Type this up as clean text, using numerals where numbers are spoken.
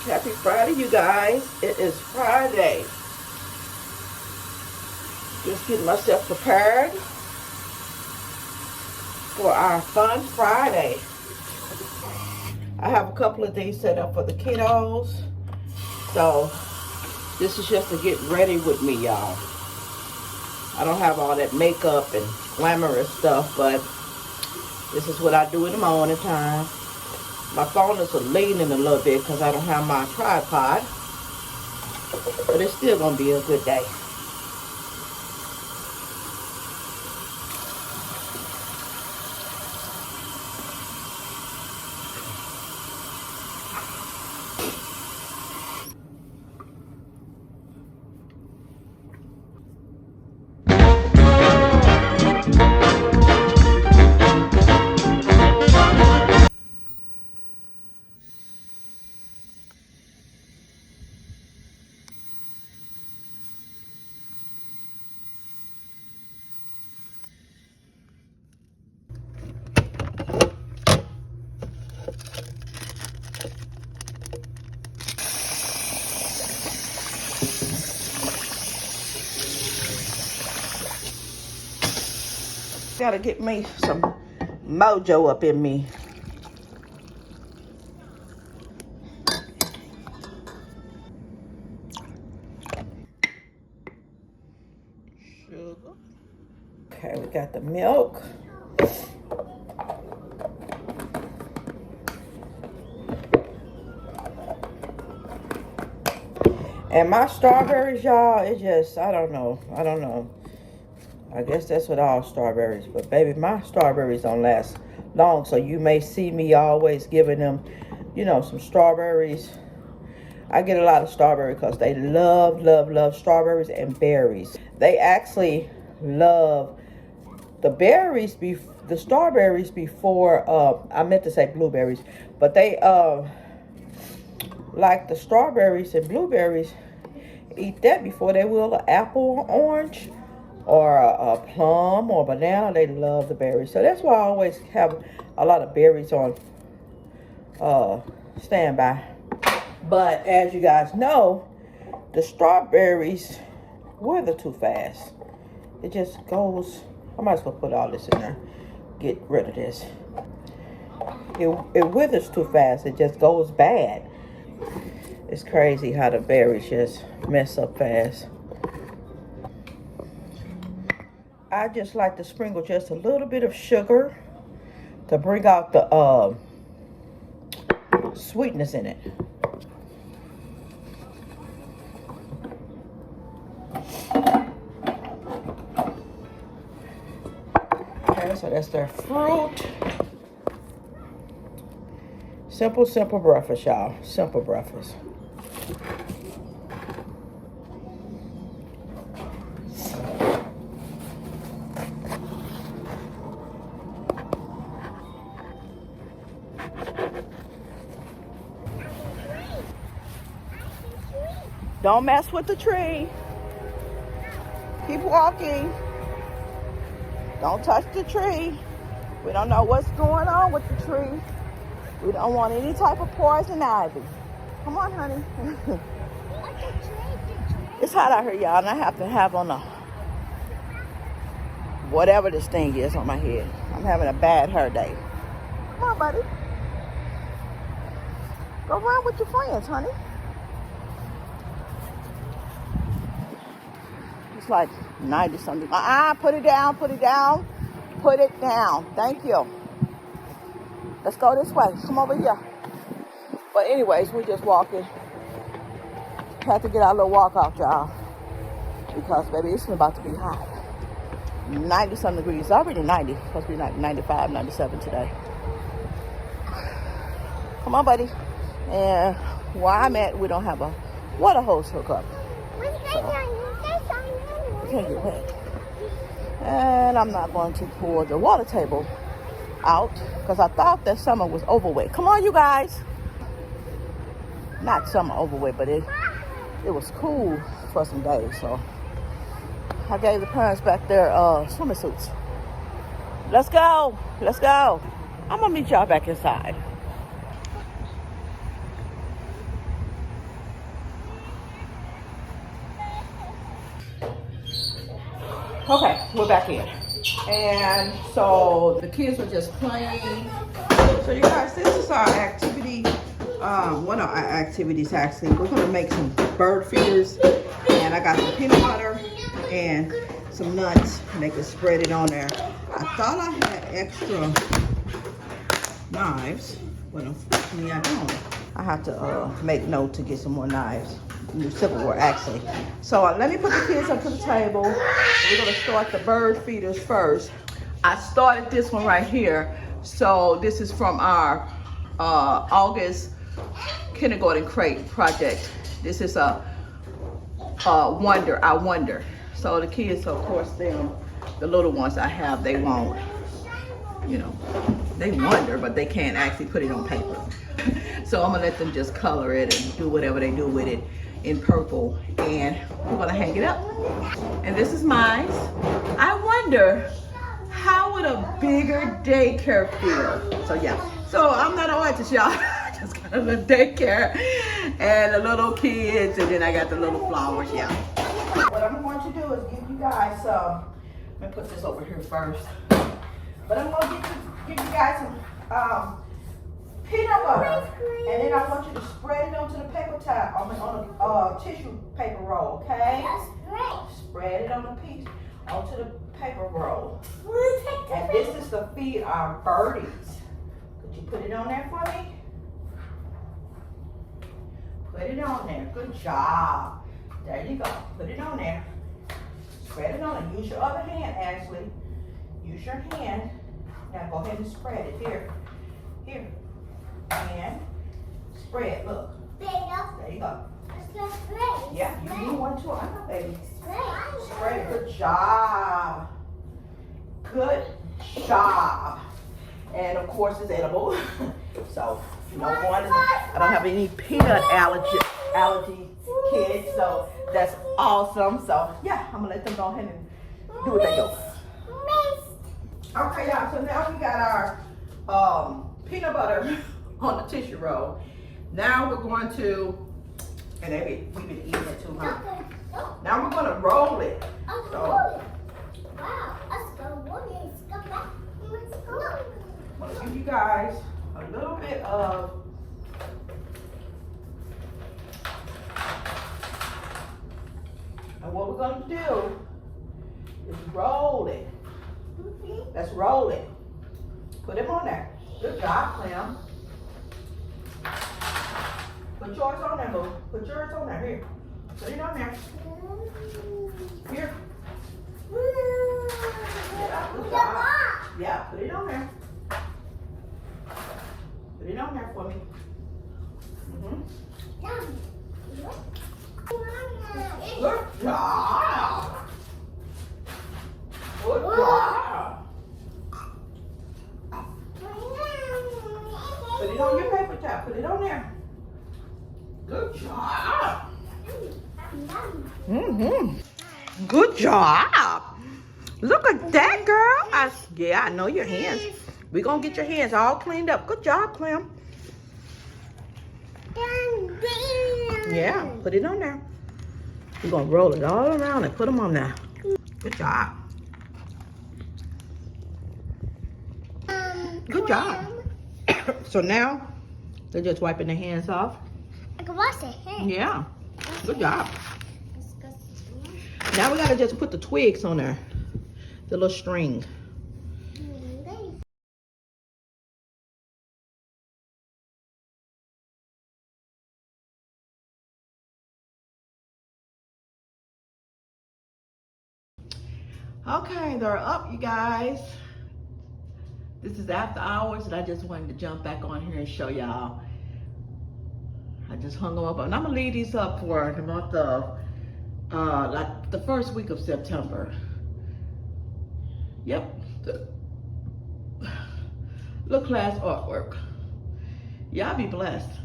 Happy Friday, you guys. It is Friday. Just getting myself prepared for our fun Friday. I have a couple of things set up for the kiddos. So this is just to get ready with me, y'all. I don't have all that makeup and glamorous stuff, but this is what I do in the morning time. My phone is leaning a little bit because I don't have my tripod, but it's still going to be a good day. Gotta get me some mojo up in me. Sugar. Okay, we got the milk. And my strawberries, y'all, it just, I don't know. I guess that's with all strawberries. But baby, my strawberries don't last long. So you may see me always giving them, you know, some strawberries. I get a lot of strawberry because they love strawberries and berries. They actually love the berries, the strawberries before, I meant to say blueberries. But they like the strawberries and blueberries, eat that before they will an apple or orange. Or a plum or banana. They love the berries. So that's why I always have a lot of berries on standby. But as you guys know, the strawberries wither too fast. It just goes, I might as well put all this in there. Get rid of this. It withers too fast. It just goes bad. It's crazy how the berries just mess up fast. I just like to sprinkle just a little bit of sugar to bring out the sweetness in it. Okay, so that's their fruit. Simple breakfast, y'all. Simple breakfast. Don't mess with the tree. Keep walking. Don't touch the tree. We don't know what's going on with the tree. We don't want any type of poison ivy. Come on, honey. It's hot out here, y'all, and I have to have on a whatever this thing is on my head. I'm having a bad hair day. Come on, buddy. Go run with your friends, honey. It's like 90 something. Put it down, put it down. Put it down. Thank you. Let's go this way. Come over here. But anyways, we're just walking. Had to get our little walk out, y'all. Because, baby, it's about to be hot. 90 some degrees. Already 90. Supposed to be like 95, 97 today. Come on, buddy. And where I'm at, we don't have a water hose hookup. Can't get wet. And I'm not going to pour the water table out because I thought that summer was over with. Come on, you guys. Not summer over with, but it was cool for some days. So I gave the parents back their swimming suits. Let's go. Let's go. I'm gonna meet y'all back inside. Okay, we're back in. And so the kids were just playing. So you guys, this is our activity. One of our activities actually. We're gonna make some bird feeders. And I got some peanut butter and some nuts. Make it spread it on there. I thought I had extra knives. Well, unfortunately I don't. I have to make note to get some more knives. New silverware actually. So let me put the kids up to the table. We're gonna start the bird feeders first. I started this one right here. So this is from our August kindergarten crate project. This is a wonder, I wonder. So the kids, of course, the little ones I have, they won't, you know, they wonder, but they can't actually put it on paper. So I'm gonna let them just color it and do whatever they do with it in purple, and we're gonna hang it up. And this is mine. I wonder, how would a bigger daycare feel? So yeah, so I'm not an artist, y'all. Just got a little daycare and the little kids, and then I got the little flowers, yeah. What I'm going to do is give you guys some, let me put this over here first. But I'm going to give you guys some peanut butter, and then I want you to spread it onto the paper towel, on a tissue paper roll, okay? Spread it on the piece, onto the paper roll. And this is to feed our birdies. Could you put it on there for me? Put it on there. Good job. There you go. Put it on there. Spread it on there. Use your other hand, Ashley. Use your hand. Now go ahead and spread it. Here. Here. And spread. Look. There you go. Yeah, you need one too. I know, baby. Spread. Good job. Good job. And of course, it's edible. So, no one. I don't have any peanut allergy kids, so that's awesome. So yeah, I'm gonna let them go ahead and do what they do. Okay, y'all. So now we got our peanut butter on the tissue roll. Now we're going to, and we've been eating it too, huh? Now we're gonna roll it. So, I'm gonna give you guys a little bit of and what we're gonna do is roll it. Let's roll it. Put him on there. Good job, Clem. Put yours on there, Lou. Put yours on there. Here. Put it on there. Here. Yeah, good job. Yeah, put it on there. Put it on there for me. Good job. Good job. Put it on your paper towel. Put it on there. Good job. Good job. Look at that, girl. Yeah, I know your hands. We're going to get your hands all cleaned up. Good job, Clem. Yeah, put it on there. We're going to roll it all around and put them on there. Good job. Good job. So now, they're just wiping their hands off. I can wash their hands. Yeah. Good job. Now we got to just put the twigs on there. The little string. Okay, they're up, you guys. This is after hours, and I just wanted to jump back on here and show y'all. I just hung them up, and I'm gonna leave these up for the month of, like the first week of September. Yep, look class artwork. Y'all be blessed.